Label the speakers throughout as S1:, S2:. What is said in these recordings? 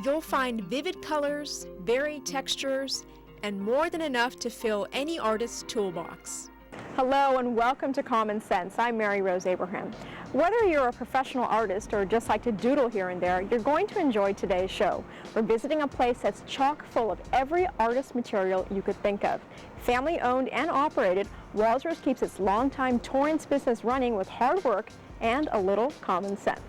S1: You'll find vivid colors, varied textures, and more than enough to fill any artist's toolbox.
S2: Hello and welcome to Common Sense. I'm Mary Rose Abraham. Whether you're a professional artist or just like to doodle here and there, you're going to enjoy today's show. We're visiting a place that's chock full of every artist material you could think of. Family owned and operated, Walser keeps its longtime Torrance business running with hard work and a little common sense.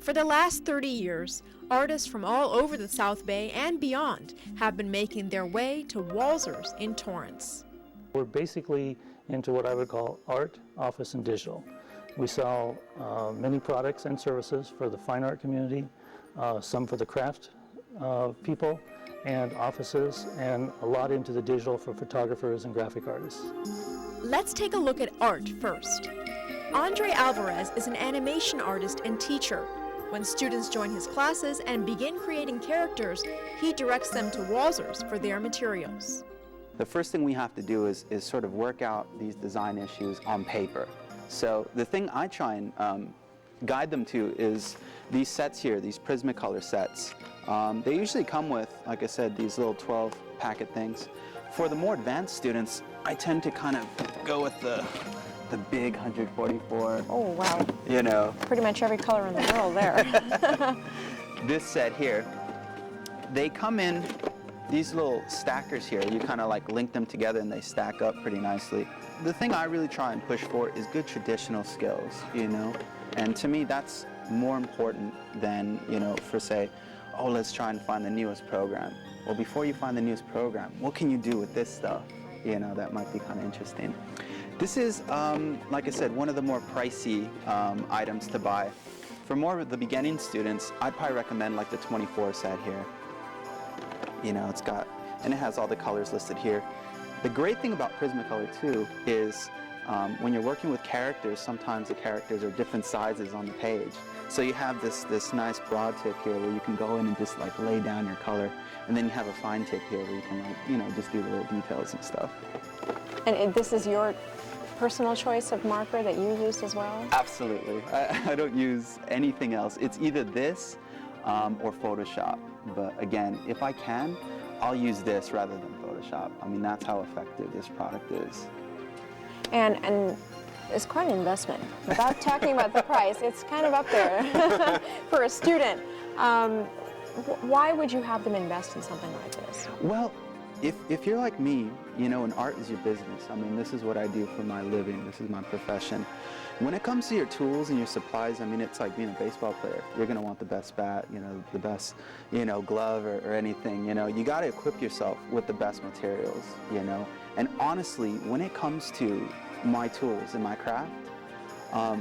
S1: For the last 30 years, artists from all over the South Bay and beyond have been making their way to Walser's in Torrance.
S3: We're basically into what I would call art, office, and digital. We sell many products and services for the fine art community, some for the craft people and offices, and a lot into the digital for photographers and graphic artists.
S1: Let's take a look at art first. Andre Alvarez is an animation artist and teacher. When students join his classes and begin creating characters, he directs them to Walser's for their materials.
S4: The first thing we have to do is sort of work out these design issues on paper. So the thing I try and guide them to is these sets here, these Prismacolor sets. They usually come with, like I said, these little 12 packet things. For the more advanced students, I tend to kind of go with the big 144.
S2: Oh, wow.
S4: You know.
S2: Pretty much every color in the world there.
S4: This set here, they come in these little stackers here. You kind of like link them together and they stack up pretty nicely. The thing I really try and push for is good traditional skills, you know? And to me, that's more important than, you know, for say, oh, let's try and find the newest program. Well, before you find the newest program, what can you do with this stuff? You know, that might be kind of interesting. This is, like I said, one of the more pricey items to buy. For more of the beginning students, I'd probably recommend like the 24 set here. You know, it's got, and it has all the colors listed here. The great thing about Prismacolor too is when you're working with characters, sometimes the characters are different sizes on the page. So you have this nice broad tip here where you can go in and just like lay down your color, and then you have a fine tip here where you can like, you know, just do the little details and stuff.
S2: And this is your personal choice of marker that you used as well?
S4: Absolutely. I don't use anything else. It's either this or Photoshop. But again, if I can, I'll use this rather than Photoshop. I mean, that's how effective this product is.
S2: And it's quite an investment. Without talking about the price, it's kind of up there for a student. Why would you have them invest in something like this?
S4: Well, if you're like me, you know, and art is your business. I mean, this is what I do for my living. This is my profession. When it comes to your tools and your supplies, I mean, it's like being a baseball player. You're going to want the best bat, you know, the best, you know, glove or anything. You know, you got to equip yourself with the best materials, you know. And honestly, when it comes to my tools and my craft,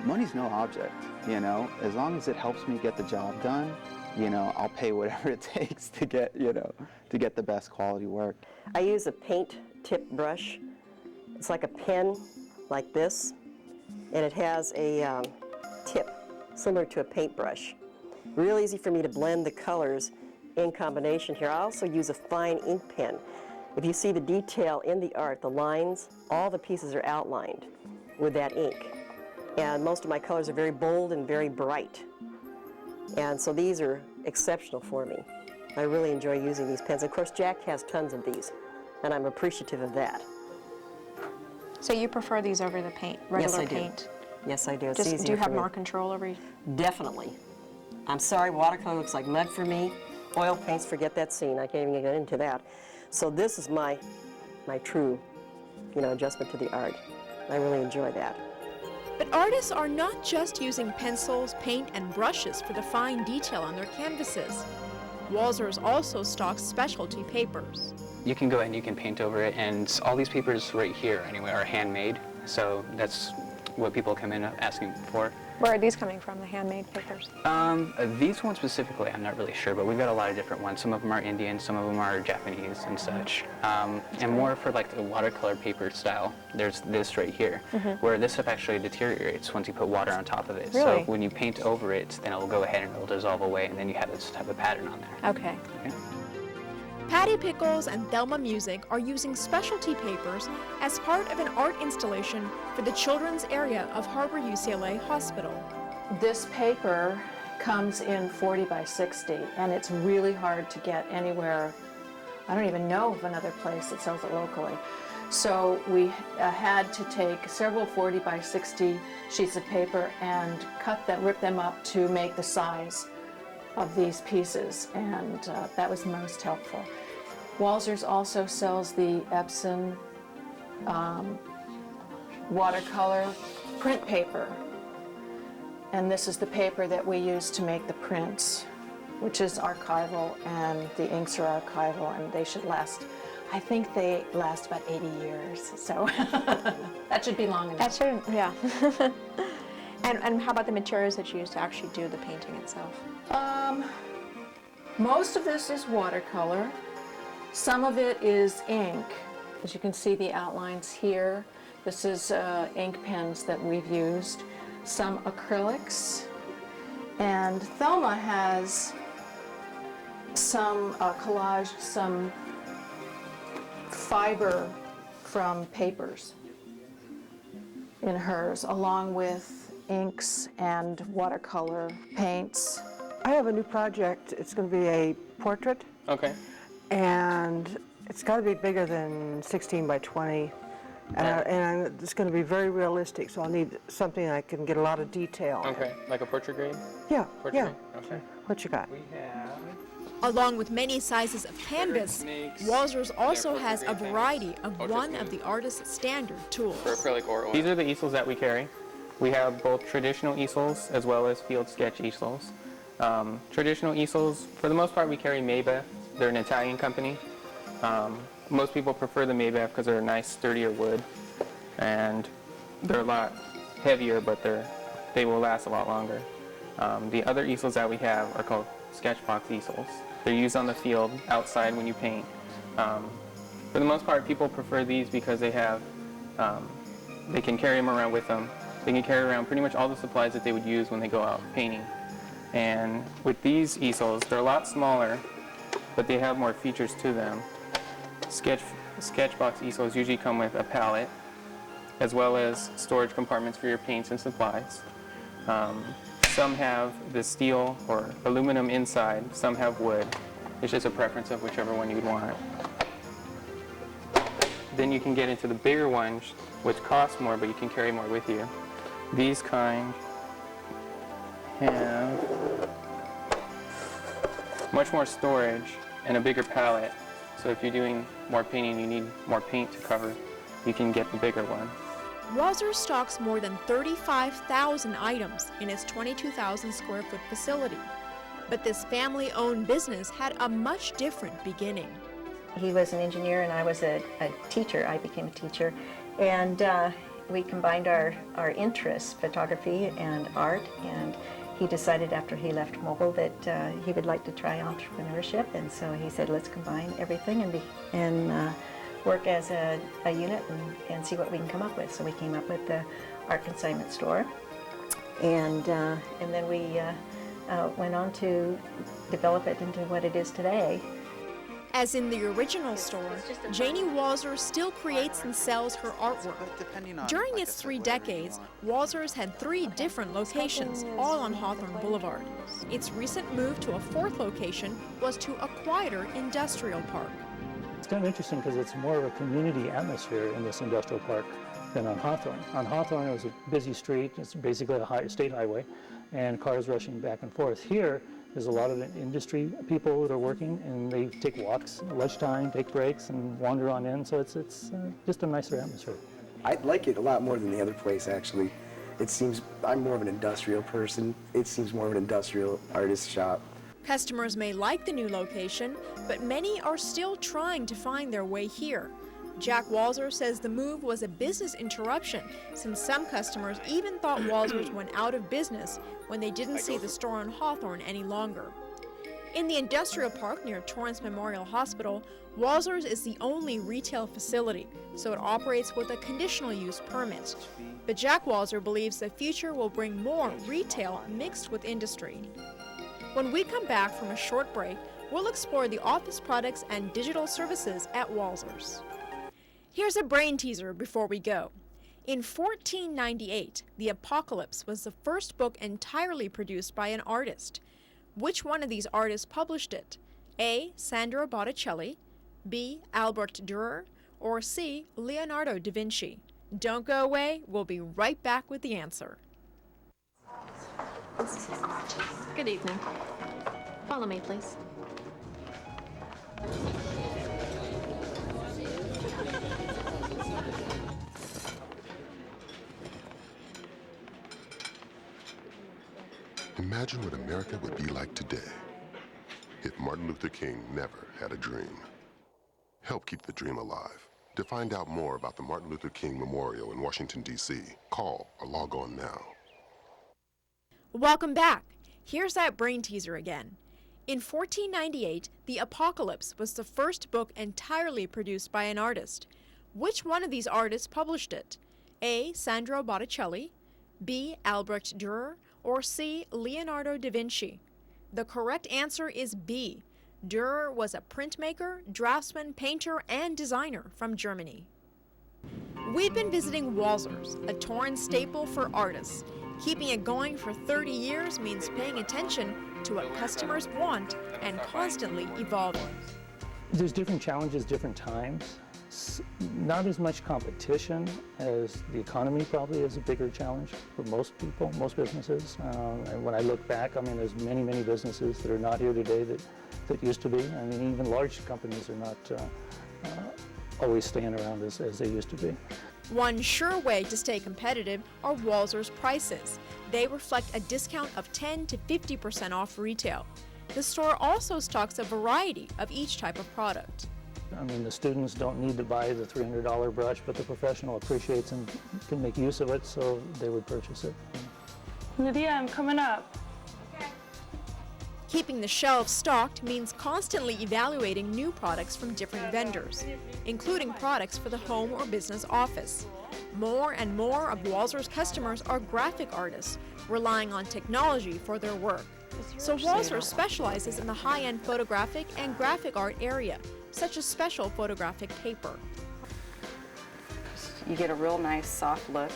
S4: money's no object, you know. As long as it helps me get the job done, you know, I'll pay whatever it takes to get, you know, to get the best quality work.
S5: I use a paint tip brush. It's like a pen like this, and it has a tip similar to a paintbrush. Real easy for me to blend the colors in combination here. I also use a fine ink pen. If you see the detail in the art, the lines, all the pieces are outlined with that ink. And most of my colors are very bold and very bright. And so these are exceptional for me. I really enjoy using these pens. Of course, Jack has tons of these, and I'm appreciative of that.
S2: So you prefer these over the paint, regular paint?
S5: Yes, I do. It's
S2: Just,
S5: easier
S2: do you have
S5: for me.
S2: more control over you?
S5: Definitely. I'm sorry, watercolor looks like mud for me. Oil paints, forget that scene. I can't even get into that. So this is my true, you know, adjustment to the art. I really enjoy that.
S1: But artists are not just using pencils, paint, and brushes for the fine detail on their canvases. Walser's also stocks specialty papers.
S6: You can go ahead and you can paint over it, and all these papers right here anyway are handmade, so that's what people come in asking for.
S2: Where are these coming from, the handmade papers?
S6: These ones specifically, I'm not really sure, but we've got a lot of different ones. Some of them are Indian, some of them are Japanese and such. And more for like the watercolor paper style, there's this right here, where this stuff actually deteriorates once you put water on top of it.
S2: Really?
S6: So when you paint over it, then it'll go ahead and it'll dissolve away, and then you have this type of pattern on there.
S2: Okay.
S6: Yeah.
S1: Patty Pickles and Thelma Music are using specialty papers as part of an art installation for the children's area of Harbor UCLA Hospital.
S7: This paper comes in 40 by 60, and it's really hard to get anywhere. I don't even know of another place that sells it locally. So we had to take several 40 by 60 sheets of paper and cut them, rip them up to make the size of these pieces, and that was most helpful. Walser's also sells the Epson watercolor print paper, and this is the paper that we use to make the prints, which is archival, and the inks are archival, and they should last, I think they last about 80 years, so that should be long enough.
S2: That's true, yeah. And how about the materials that you use to actually do the painting itself?
S7: Most of this is watercolor. Some of it is ink. As you can see the outlines here, this is ink pens that we've used. Some acrylics. And Thelma has some collaged, some fiber from papers in hers, along with inks and watercolor paints.
S8: I have a new project. It's going to be a portrait,
S6: Okay.
S8: and it's got to be bigger than 16 by 20. And it's going to be very realistic, so I'll need something I can get a lot of detail in.
S6: Okay, like a portrait grade?
S8: Yeah,
S6: Portrait
S8: yeah.
S6: grade? Okay.
S8: What you got?
S6: We have...
S1: Along with many sizes of canvas,
S6: snakes,
S1: Walser's also
S6: portrait
S1: has a
S6: grade
S1: variety of
S6: Portrait
S1: one
S6: grade.
S1: of the artist's standard tools.
S6: For acrylic or oil. These are the easels that we carry. We have both traditional easels as well as field sketch easels. Traditional easels, for the most part, we carry Maybeth. They're an Italian company. Most people prefer the Maybeth because they're a nice, sturdier wood, and they're a lot heavier, but they will last a lot longer. The other easels that we have are called sketchbox easels. They're used on the field, outside when you paint. For the most part, people prefer these because they have, they can carry them around with them. They can carry around pretty much all the supplies that they would use when they go out painting. And with these easels, they're a lot smaller, but they have more features to them. Sketchbox easels usually come with a palette, as well as storage compartments for your paints and supplies. Some have the steel or aluminum inside, some have wood. It's just a preference of whichever one you'd want. Then you can get into the bigger ones, which cost more, but you can carry more with you. These kind have much more storage and a bigger palette. So if you're doing more painting, you need more paint to cover, you can get the bigger one.
S1: Walser stocks more than 35,000 items in its 22,000 square foot facility. But this family-owned business had a much different beginning.
S9: He was an engineer and I was a teacher. I became a teacher. And we combined our interests, photography and art, and he decided after he left Mobile that he would like to try entrepreneurship, and so he said, let's combine everything and work as a unit and see what we can come up with. So we came up with the art consignment store, and then we went on to develop it into what it is today.
S1: As in the original store, Janie Walser still creates and sells her artwork. During its 3 decades, Walser's had 3 different locations, all on Hawthorne Boulevard. Its recent move to a 4th location was to a quieter industrial park.
S3: It's kind of interesting because it's more of a community atmosphere in this industrial park than on Hawthorne. On Hawthorne, it was a busy street. It's basically a state highway, and cars rushing back and forth. Here, there's a lot of industry people that are working, and they take walks at lunchtime, take breaks, and wander on in. So it's just a nicer atmosphere.
S10: I like it a lot more than the other place, actually. It seems, I'm more of an industrial person. It seems more of an industrial artist shop.
S1: Customers may like the new location, but many are still trying to find their way here. Jack Walser says the move was a business interruption since some customers even thought Walser's went out of business when they didn't see the store on Hawthorne any longer. In the industrial park near Torrance Memorial Hospital, Walser's is the only retail facility, so it operates with a conditional use permit. But Jack Walser believes the future will bring more retail mixed with industry. When we come back from a short break, we'll explore the office products and digital services at Walser's. Here's a brain teaser before we go. In 1498, The Apocalypse was the first book entirely produced by an artist. Which one of these artists published it? A. Sandro Botticelli, B. Albert Dürer, or C. Leonardo da Vinci? Don't go away, we'll be right back with the answer.
S11: Good evening. Follow me, please.
S12: Imagine what America would be like today if Martin Luther King never had a dream. Help keep the dream alive. To find out more about the Martin Luther King Memorial in Washington, D.C., call or log on now.
S1: Welcome back. Here's that brain teaser again. In 1498, The Apocalypse was the first book entirely produced by an artist. Which one of these artists published it? A. Sandro Botticelli, B. Albert Dürer, or C. Leonardo da Vinci? The correct answer is B. Dürer was a printmaker, draftsman, painter, and designer from Germany. We've been visiting Walser's, a Torrance staple for artists. Keeping it going for 30 years means paying attention to what customers want and constantly evolving.
S3: There's different challenges, different times. Not as much competition as the economy probably is a bigger challenge for most people, most businesses. And when I look back, I mean, there's many, many businesses that are not here today that used to be. I mean, even large companies are not always staying around as they used to be.
S1: One sure way to stay competitive are Walser's prices. They reflect a discount of 10 to 50% off retail. The store also stocks a variety of each type of product.
S3: I mean, the students don't need to buy the $300 brush, but the professional appreciates and can make use of it, so they would purchase it.
S2: Lydia, I'm coming up.
S1: Keeping the shelves stocked means constantly evaluating new products from different vendors, including products for the home or business office. More and more of Walser's customers are graphic artists, relying on technology for their work. So Walser specializes in the high-end photographic and graphic art area, such as special photographic paper.
S13: You get a real nice soft look,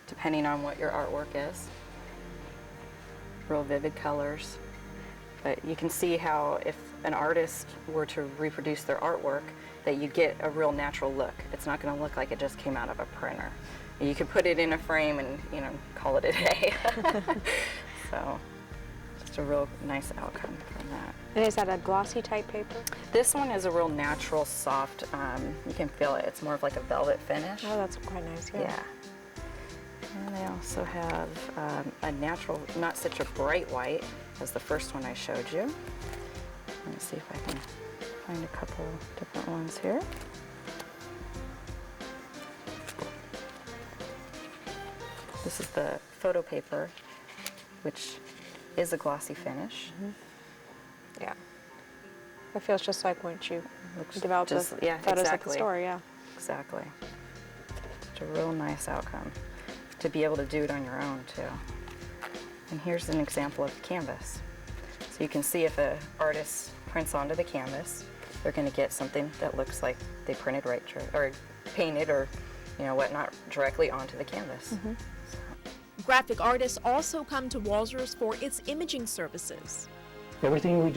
S13: depending on what your artwork is. Real vivid colors. But you can see how if an artist were to reproduce their artwork, that you get a real natural look. It's not going to look like it just came out of a printer. You can put it in a frame and, you know, call it a day. So, just a real nice outcome from that.
S2: And is that a glossy type paper?
S13: This one is a real natural, soft, you can feel it. It's more of like a velvet finish.
S2: Oh, that's quite nice, yeah.
S13: And they also have a natural, not such a bright white as the first one I showed you. Let me see if I can find a couple different ones here. This is the photo paper, which is a glossy finish.
S2: Mm-hmm. Yeah. It feels just like when you develop the photos at the store, yeah.
S13: Exactly. It's a real nice outcome to be able to do it on your own, too. And here's an example of the canvas. So you can see if an artist prints onto the canvas, they're going to get something that looks like they printed right, or painted, or whatnot, directly onto the canvas.
S2: Mm-hmm.
S1: Graphic artists also come to Walser's for its imaging services.
S3: Everything we do